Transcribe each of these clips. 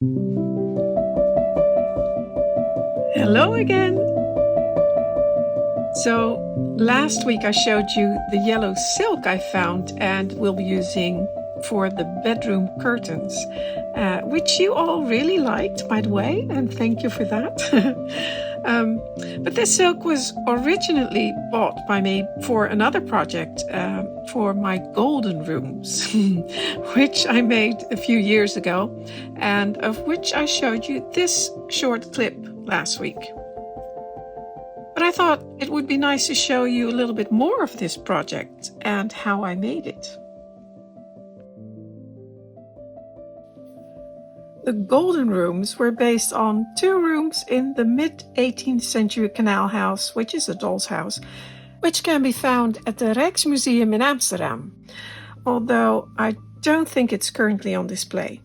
Hello again! So last week I showed you the yellow silk I found and will be using for the bedroom curtains, which you all really liked, by the way, and thank you for that. But this silk was originally bought by me for another project, for my golden rooms, which I made a few years ago, and of which I showed you this short clip last week. But I thought it would be nice to show you a little bit more of this project and how I made it. The golden rooms were based on 2 rooms in the mid-18th century canal house, which is a doll's house, which can be found at the Rijksmuseum in Amsterdam, although I don't think it's currently on display.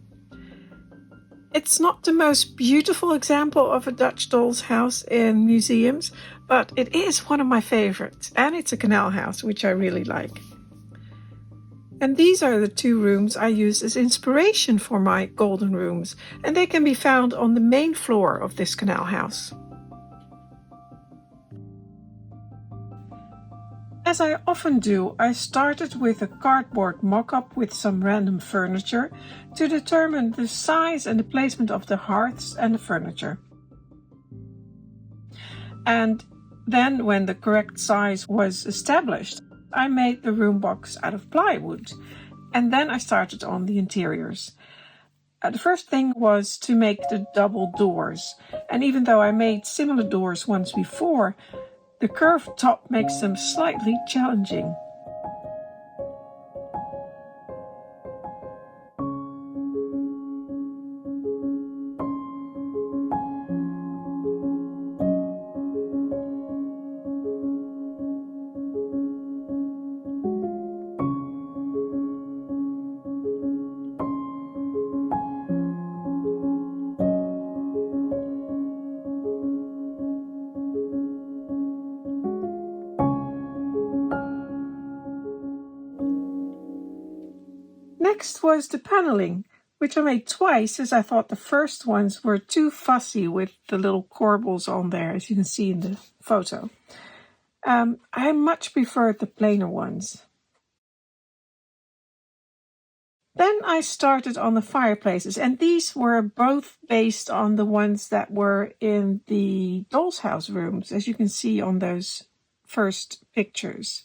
It's not the most beautiful example of a Dutch doll's house in museums, but it is one of my favorites, and it's a canal house, which I really like. And these are the 2 rooms I used as inspiration for my golden rooms, and they can be found on the main floor of this canal house. As I often do, I started with a cardboard mock-up with some random furniture to determine the size and the placement of the hearths and the furniture. And then when the correct size was established, I made the room box out of plywood, and then I started on the interiors. The first thing was to make the double doors, and even though I made similar doors once before, the curved top makes them slightly challenging. Next was the paneling, which I made twice as I thought the first ones were too fussy with the little corbels on there, as you can see in the photo. I much preferred the plainer ones. Then I started on the fireplaces, and these were both based on the ones that were in the doll's house rooms, as you can see on those first pictures.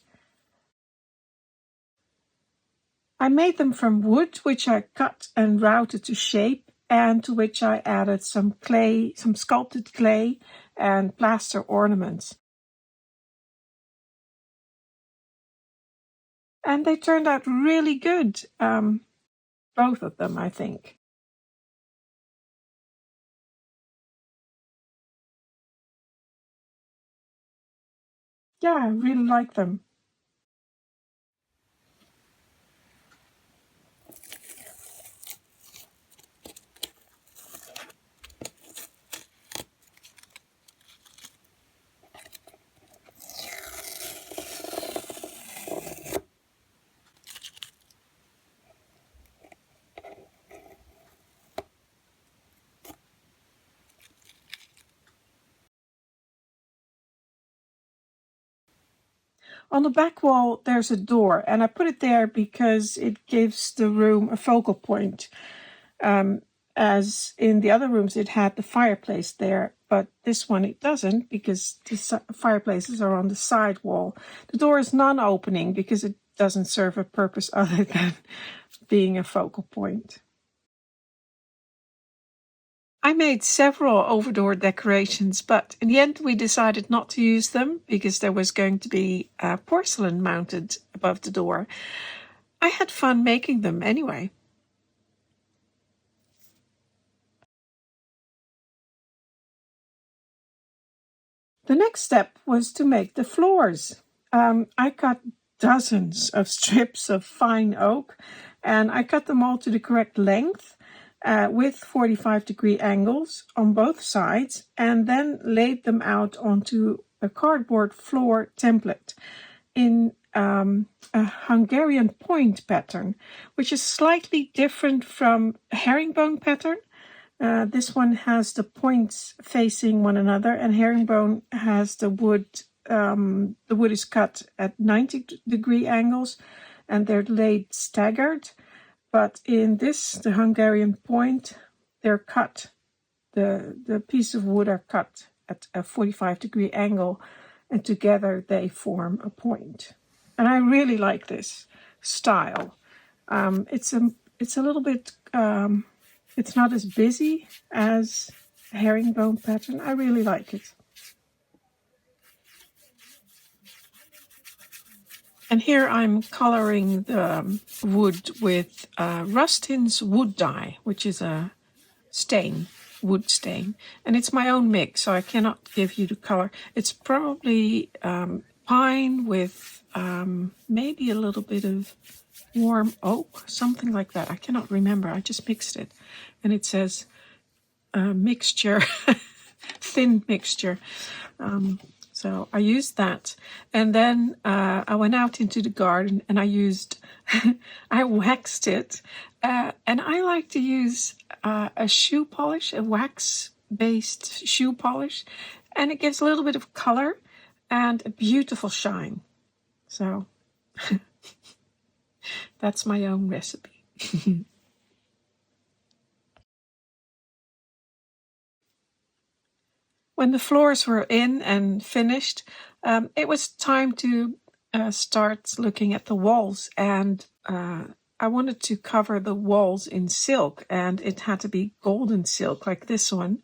I made them from wood, which I cut and routed to shape, and to which I added some clay, some sculpted clay, and plaster ornaments. And they turned out really good, both of them, I think. Yeah, I really like them. On the back wall, there's a door, and I put it there because it gives the room a focal point. As in the other rooms, it had the fireplace there, but this one it doesn't because the fireplaces are on the side wall. The door is non-opening because it doesn't serve a purpose other than being a focal point. I made several overdoor decorations, but in the end we decided not to use them because there was going to be porcelain mounted above the door. I had fun making them anyway. The next step was to make the floors. I cut dozens of strips of fine oak, and I cut them all to the correct length, with 45-degree angles on both sides, and then laid them out onto a cardboard floor template in a Hungarian point pattern, which is slightly different from a herringbone pattern, This one has the points facing one another, and herringbone has the wood. The wood is cut at 90-degree angles, and they're laid staggered. But in this, the Hungarian point, they're cut. The piece of wood are cut at a 45-degree angle, and together they form a point. And I really like this style. It's a little bit. It's not as busy as a herringbone pattern. I really like it. And here I'm coloring the wood with Rustin's wood dye, which is a stain, wood stain. And it's my own mix, so I cannot give you the color. It's probably pine with maybe a little bit of warm oak, something like that. I cannot remember. I just mixed it. And it says mixture, thin mixture. So I used that, and then I went out into the garden and I used, I waxed it, and I like to use a shoe polish, a wax-based shoe polish, and it gives a little bit of color and a beautiful shine. So that's my own recipe. When the floors were in and finished, it was time to start looking at the walls, and I wanted to cover the walls in silk, and it had to be golden silk like this one.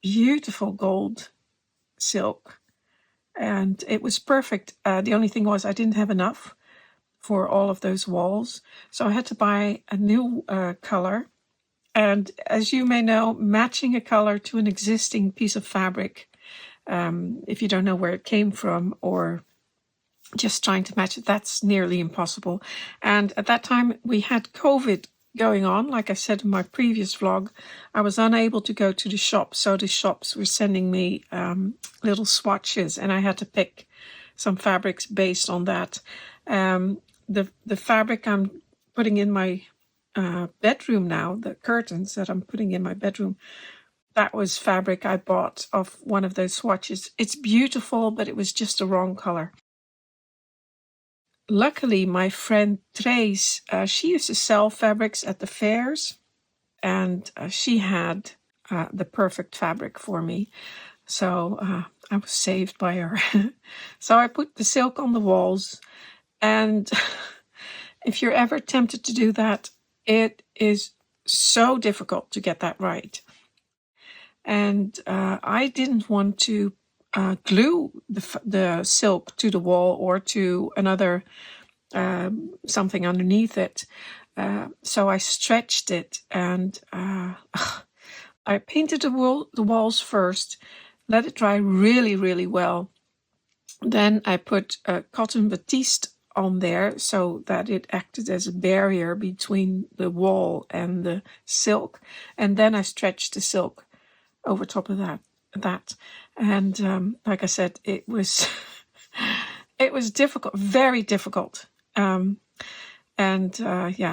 Beautiful gold silk, and it was perfect. The only thing was I didn't have enough for all of those walls, so I had to buy a new color. And as you may know, matching a color to an existing piece of fabric, if you don't know where it came from or just trying to match it, that's nearly impossible. And at that time we had COVID going on. Like I said in my previous vlog, I was unable to go to the shop, so the shops were sending me little swatches, and I had to pick some fabrics based on that. The fabric I'm putting in my bedroom now, the curtains that I'm putting in my bedroom, that was fabric I bought of one of those swatches. It's beautiful, but it was just the wrong color. Luckily, my friend Trace, she used to sell fabrics at the fairs, and she had the perfect fabric for me. So I was saved by her. So I put the silk on the walls, and if you're ever tempted to do that, it is so difficult to get that right. And I didn't want to glue the silk to the wall or to another something underneath it. So I stretched it, and I painted the walls first, let it dry really, really well. Then I put cotton batiste on there so that it acted as a barrier between the wall and the silk, and then I stretched the silk over top of that. And like I said, it was it was difficult, very difficult. Yeah,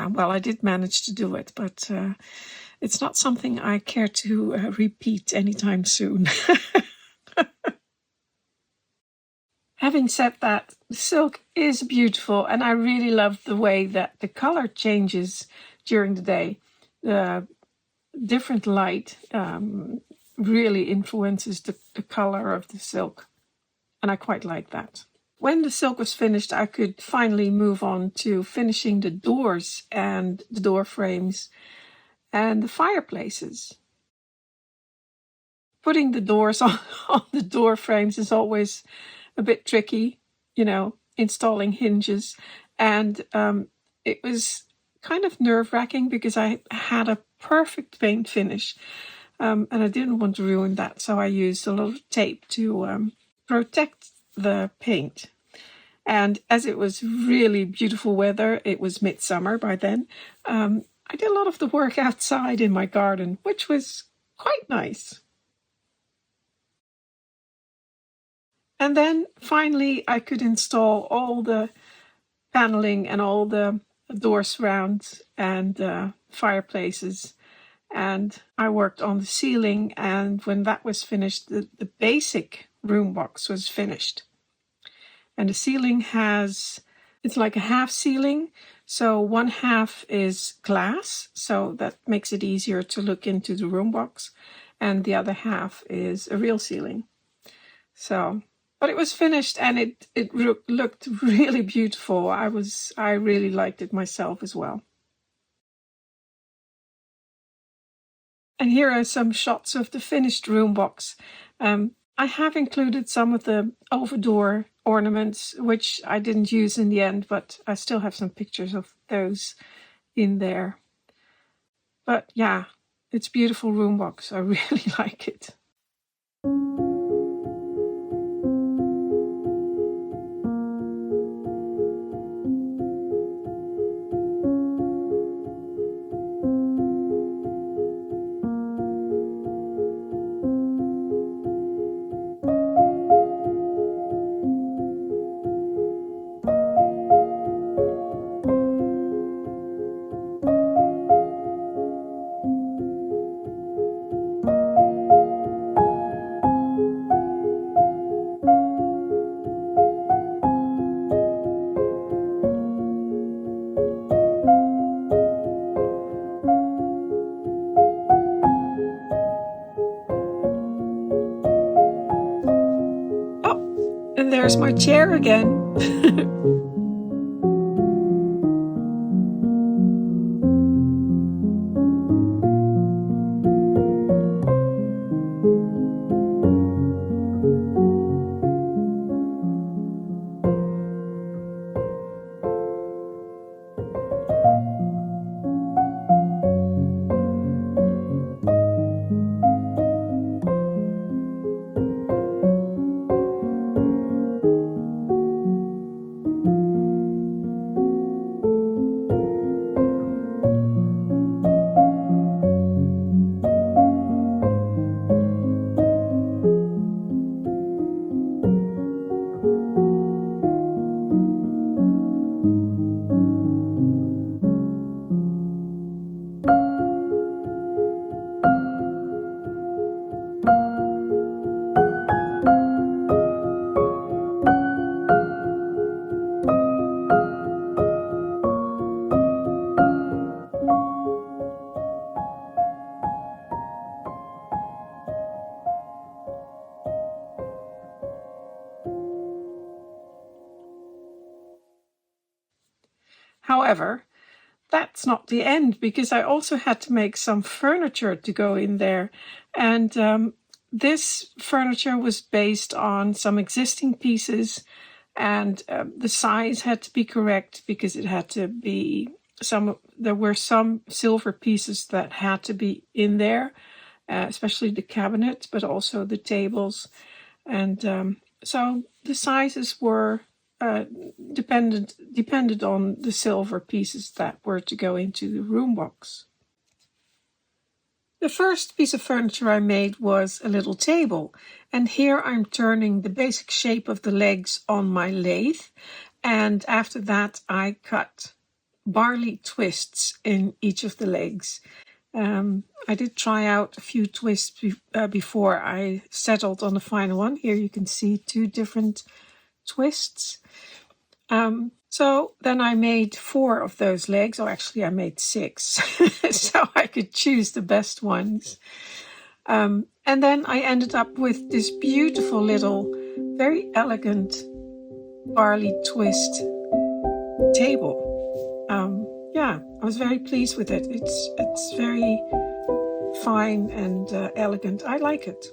well, I did manage to do it, but it's not something I care to repeat anytime soon. Having said that, the silk is beautiful, and I really love the way that the color changes during the day. The different light really influences the color of the silk, and I quite like that. When the silk was finished, I could finally move on to finishing the doors and the door frames and the fireplaces. Putting the doors on the door frames is always a bit tricky, installing hinges. And it was kind of nerve-wracking because I had a perfect paint finish. And I didn't want to ruin that. So I used a lot of tape to protect the paint. And as it was really beautiful weather, it was midsummer by then, I did a lot of the work outside in my garden, which was quite nice. And then finally I could install all the paneling and all the door surrounds and fireplaces. and I worked on the ceiling, and when that was finished, the basic room box was finished. And the ceiling it's like a half ceiling, so one half is glass, so that makes it easier to look into the room box, and the other half is a real ceiling. So, but it was finished, and it looked really beautiful. I really liked it myself as well. And here are some shots of the finished room box. I have included some of the overdoor ornaments, which I didn't use in the end, but I still have some pictures of those in there. But yeah, it's beautiful room box. I really like it. And there's my chair again. However, that's not the end, because I also had to make some furniture to go in there. And this furniture was based on some existing pieces, and the size had to be correct because it had to be there were some silver pieces that had to be in there, especially the cabinet, but also the tables. And so the sizes were depended on the silver pieces that were to go into the room box. The first piece of furniture I made was a little table, and here I'm turning the basic shape of the legs on my lathe, and after that I cut barley twists in each of the legs. I did try out a few twists before I settled on the final one. Here you can see 2 different twists. So then I made 4 of those legs, or actually I made 6, so I could choose the best ones. And then I ended up with this beautiful little, very elegant barley twist table. Yeah, I was very pleased with it. It's very fine and elegant. I like it.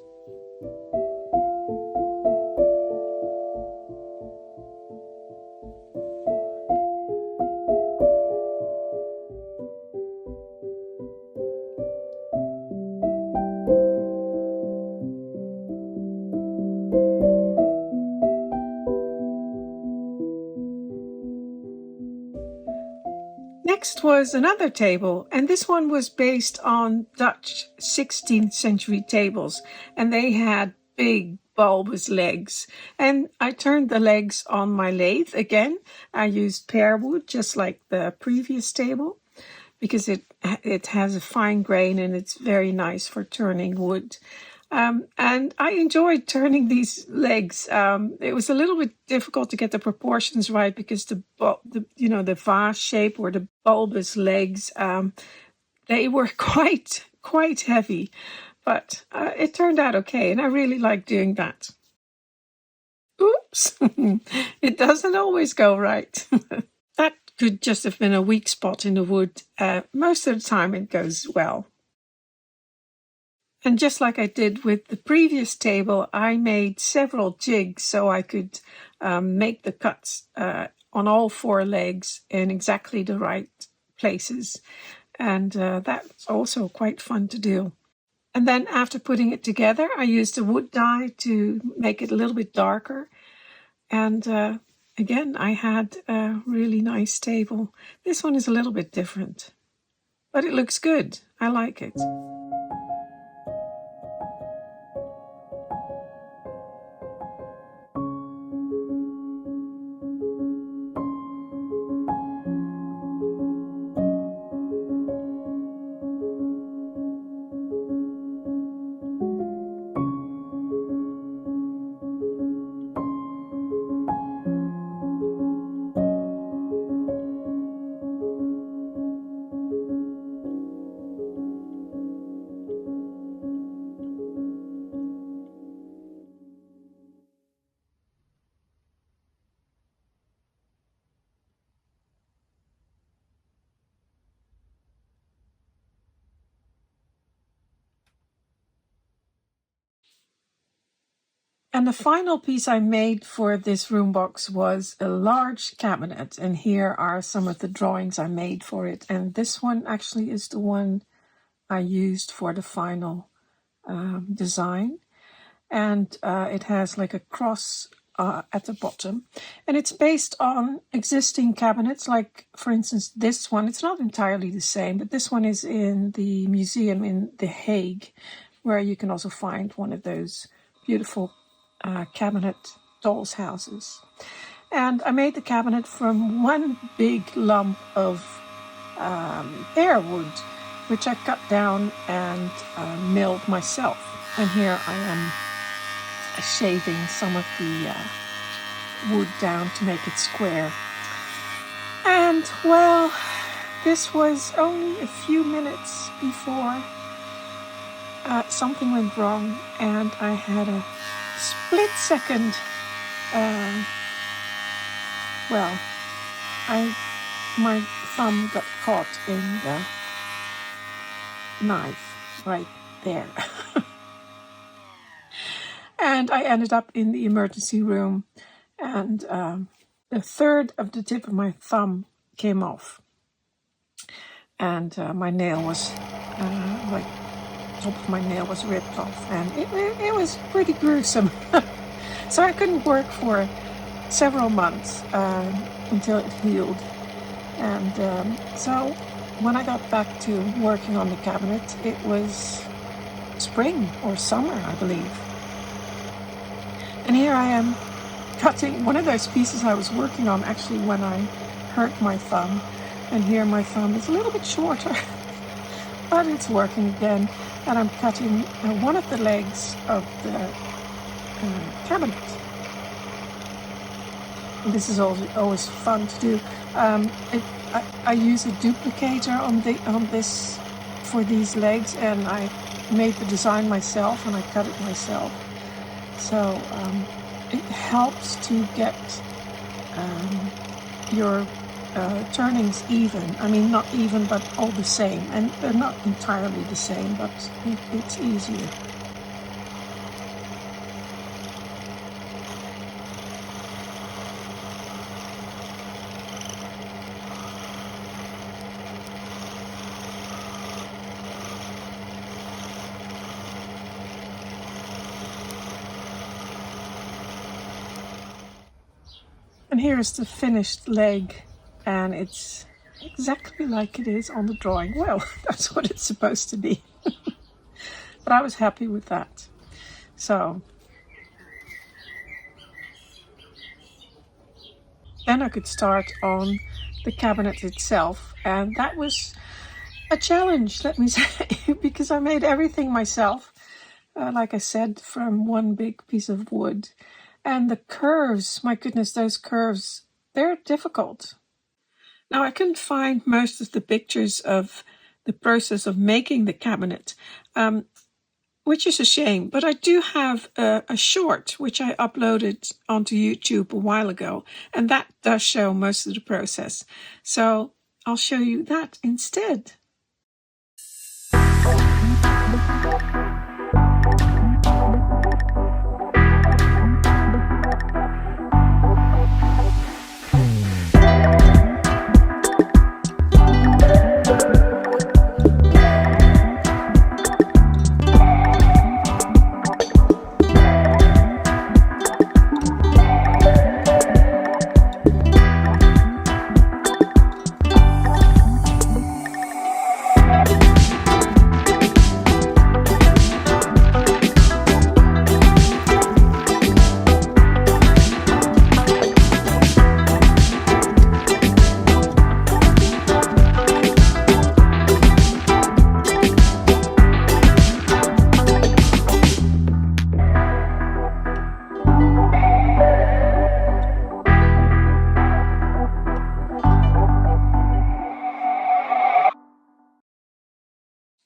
Next was another table, and this one was based on Dutch 16th century tables, and they had big bulbous legs. And I turned the legs on my lathe again. I used pear wood, just like the previous table. because it has a fine grain and it's very nice for turning wood. And I enjoyed turning these legs. It was a little bit difficult to get the proportions right because the vase shape or the bulbous legs, they were quite heavy, but it turned out okay, and I really like doing that. Oops, it doesn't always go right. That could just have been a weak spot in the wood. Most of the time it goes well. And just like I did with the previous table, I made several jigs so I could make the cuts on all four legs in exactly the right places. And that's also quite fun to do. And then after putting it together, I used a wood dye to make it a little bit darker. And again, I had a really nice table. This one is a little bit different, but it looks good. I like it. And the final piece I made for this room box was a large cabinet. And here are some of the drawings I made for it. And this one actually is the one I used for the final design. And it has like a cross at the bottom. And it's based on existing cabinets. Like, for instance, this one. It's not entirely the same, but this one is in the museum in The Hague, where you can also find one of those beautiful cabinet dolls' houses. And I made the cabinet from one big lump of pear wood, which I cut down and milled myself. And here I am shaving some of the wood down to make it square. And well, this was only a few minutes before something went wrong, and I had a split second. My thumb got caught in the knife right there. And I ended up in the emergency room, and a third of the tip of my thumb came off. And my nail was, top of my nail was ripped off, and it was pretty gruesome. So I couldn't work for several months until it healed. And so when I got back to working on the cabinet, it was spring or summer, I believe. And here I am cutting one of those pieces I was working on actually when I hurt my thumb. And here my thumb is a little bit shorter, but it's working again. And I'm cutting one of the legs of the cabinet. And this is always fun to do. I use a duplicator on this for these legs, and I made the design myself and I cut it myself. So it helps to get your turnings even. I mean, not even, but all the same. And they're not entirely the same, but it's easier. And here's the finished leg, and it's exactly like it is on the drawing. Well, that's what it's supposed to be. But I was happy with that. So then I could start on the cabinet itself, and that was A challenge, let me say, because I made everything myself. Like I said, from one big piece of wood. And the curves, my goodness, those curves, they're difficult. Now, I couldn't find most of the pictures of the process of making the cabinet, which is a shame. But I do have a short, which I uploaded onto YouTube a while ago, and that does show most of the process. So I'll show you that instead.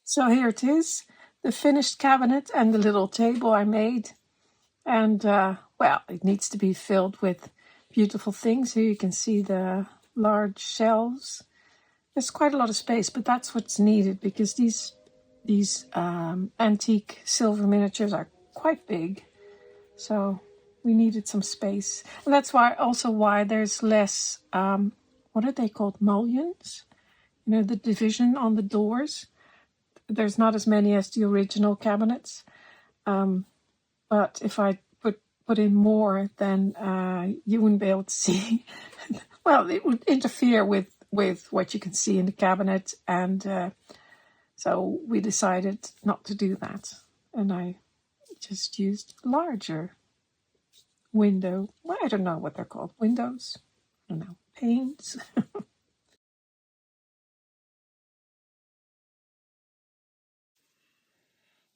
So here it is, the finished cabinet and the little table I made. And, well, it needs to be filled with beautiful things. Here you can see the large shelves. There's quite a lot of space, but that's what's needed because these antique silver miniatures are quite big. So we needed some space. And that's why there's less, what are they called, mullions? You know, the division on the doors. There's not as many as the original cabinets. But if I put in more, then you wouldn't be able to see. Well, it would interfere with what you can see in the cabinet, and so we decided not to do that. And I just used larger window. Well, I don't know what they're called. Windows? I don't know. Panes.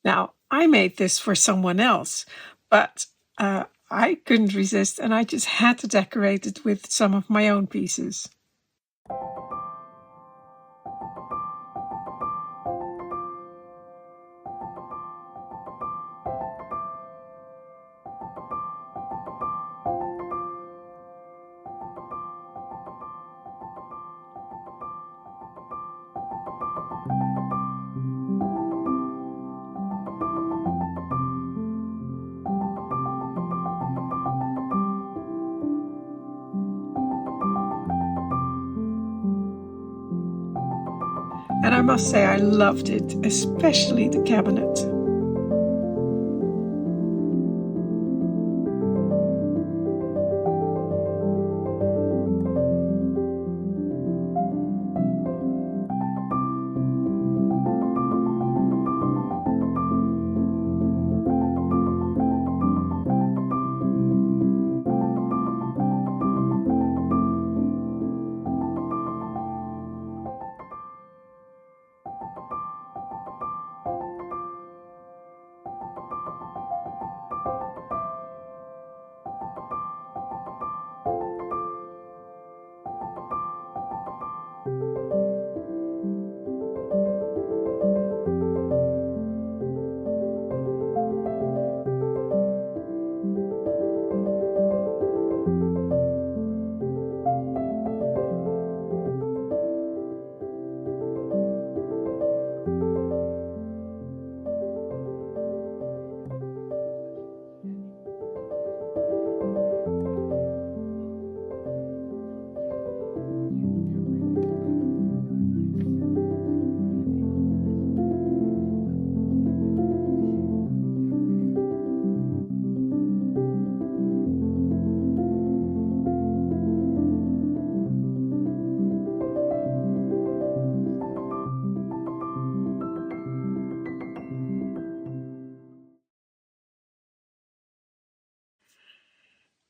Now, I made this for someone else, but I couldn't resist, and I just had to decorate it with some of my own pieces. And I must say I loved it, especially the cabinet.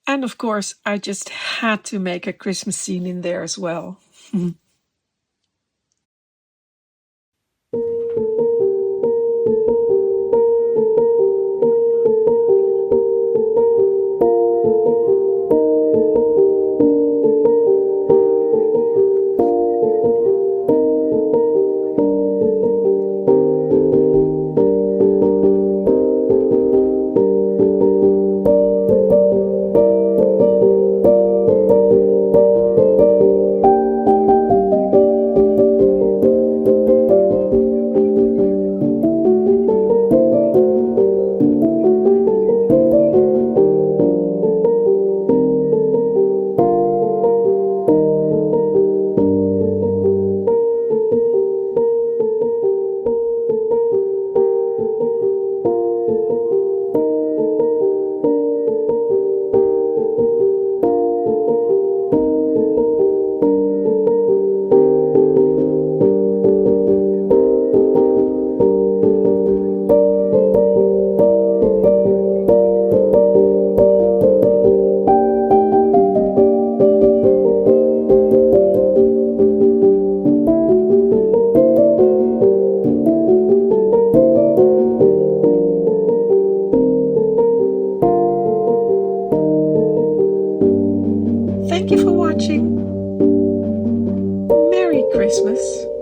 And of course, I just had to make a Christmas scene in there as well. Christmas.